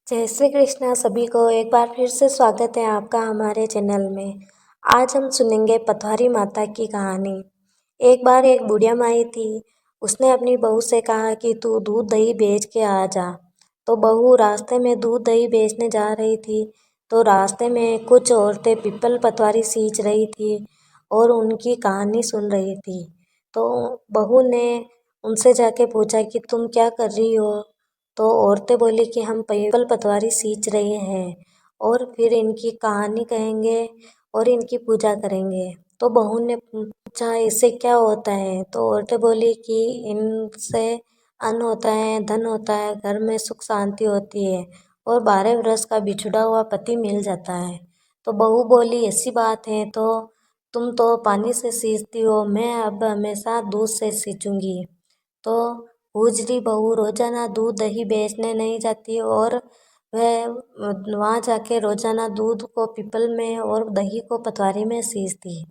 जय श्री कृष्णा सभी को एक बार फिर से स्वागत है आपका हमारे चैनल में। आज हम सुनेंगे पथारी माता की कहानी। एक बार एक बुढ़िया माई थी। उसने अपनी बहू से कहा कि तू दूध दही बेच के आ जा। तो बहू रास्ते में दूध दही बेचने जा रही थी। तो रास्ते में कुछ औरतें पीपल पतवारी सींच रही थी और उनकी कहानी सुन रही थी। तो बहू ने उनसे जाके पूछा कि तुम क्या कर रही हो। तो औरतें बोली कि हम पीपल पतवारी सींच रहे हैं और फिर इनकी कहानी कहेंगे और इनकी पूजा करेंगे। तो बहू ने पूछा इससे क्या होता है। तो औरतें बोली कि इनसे अन्न होता है, धन होता है, घर में सुख शांति होती है और 12 वर्ष का बिछुड़ा हुआ पति मिल जाता है। तो बहू बोली ऐसी बात है तो तुम तो पानी से सींचती हो, मैं अब हमेशा दूध से सींचूंगी। तो हुजरी बहू रोजाना दूध दही बेचने नहीं जाती और वह वहाँ जाके रोजाना दूध को पीपल में और दही को पतवारी में सींचती।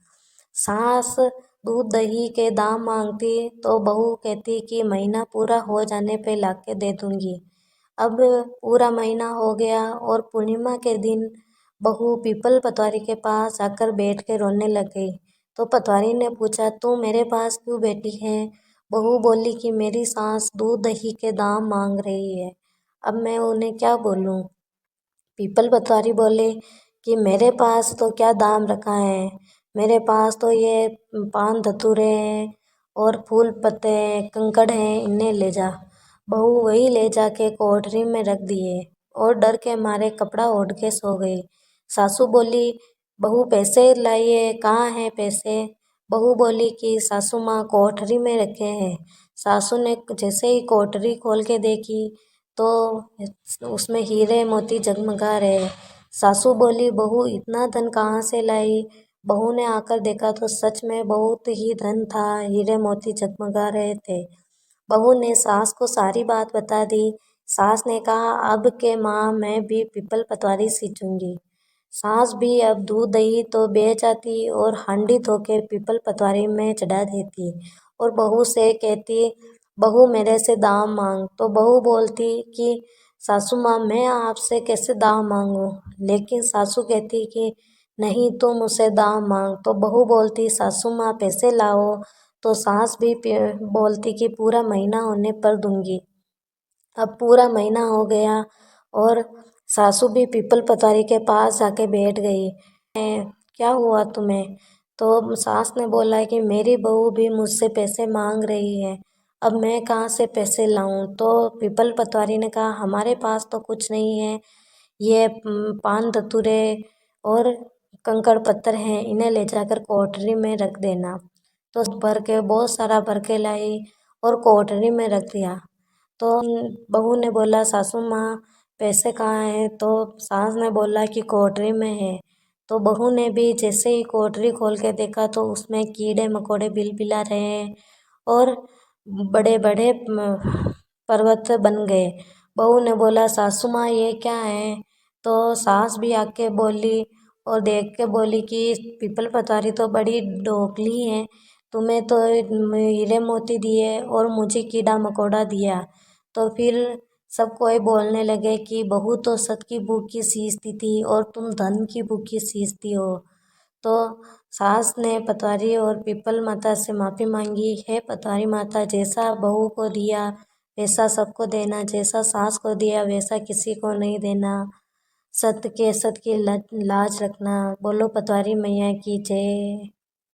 सास दूध दही के दाम मांगती तो बहू कहती कि महीना पूरा हो जाने पे लाके दे दूंगी। अब पूरा महीना हो गया और पूर्णिमा के दिन बहू पीपल पतवारी के पास आकर बैठ के रोने लग गई। तो पतवारी ने पूछा तू मेरे पास क्यों बैठी है। बहू बोली कि मेरी सास दूध दही के दाम मांग रही है, अब मैं उन्हें क्या बोलूं। पीपल पतवारी बोले कि मेरे पास तो क्या दाम रखा है, मेरे पास तो ये पान धतूरे हैं और फूल पत्ते हैं, कंकड़ हैं, इन्हें ले जा। बहू वही ले जाके कोठरी में रख दिए और डर के मारे कपड़ा ओढ़ के सो गई। सासू बोली बहू पैसे लाइए, कहाँ हैं पैसे। बहू बोली कि सासू माँ कोठरी में रखे हैं। सासू ने जैसे ही कोठरी खोल के देखी तो उसमें हीरे मोती जगमगा रहे। सासू बोली बहू इतना धन कहाँ से लाई। बहू ने आकर देखा तो सच में बहुत ही धन था, हीरे मोती जगमगा रहे थे। बहू ने सास को सारी बात बता दी। सास ने कहा अब के माँ मैं भी पीपल पतवारी सींचूंगी। सास भी अब दूध दही तो बेच आती और हांडी धो के पीपल पतवारी में चढ़ा देती और बहू से कहती बहू मेरे से दाम मांग। तो बहू बोलती कि सासू माँ मैं आपसे कैसे दाम मांगूं। लेकिन सासू कहती कि नहीं तुम मुझसे दाम मांग। तो बहू बोलती सासू माँ पैसे लाओ। तो सास भी बोलती कि पूरा महीना होने पर दूंगी। अब पूरा महीना हो गया और सासू भी पीपल पतवारी के पास आके बैठ गई। क्या हुआ तुम्हें। तो सास ने बोला कि मेरी बहू भी मुझसे पैसे मांग रही है, अब मैं कहाँ से पैसे लाऊं। तो पीपल पतवारी ने कहा हमारे पास तो कुछ नहीं है, ये पान धतूरे और कंकड़ पत्थर हैं, इन्हें ले जाकर कोठरी में रख देना। तो भर के बहुत सारा भर के लाई और कोठरी में रख दिया। तो बहू ने बोला सासू माँ पैसे कहाँ हैं। तो सास ने बोला कि कोठरी में है। तो बहू ने भी जैसे ही कोठरी खोल के देखा तो उसमें कीड़े मकोड़े बिलबिला रहे हैं और बड़े बड़े पर्वत बन गए। बहू ने बोला सासू माँ ये क्या है। तो सास भी आके बोली और देख के बोली कि पीपल पतवारी तो बड़ी ढोकली है, तुम्हें तो हीरे मोती दिए और मुझे कीड़ा मकोड़ा दिया। तो फिर सब कोई बोलने लगे कि बहू तो सत की भूखी सींचती थी और तुम धन की भूखी सींचती हो। तो सास ने पतवारी और पीपल माता से माफ़ी मांगी, है पतवारी माता जैसा बहू को दिया वैसा सबको देना, जैसा सास को दिया वैसा किसी को नहीं देना, सत्य के सत्य की लाज रखना। बोलो पतवारी मैया की जय।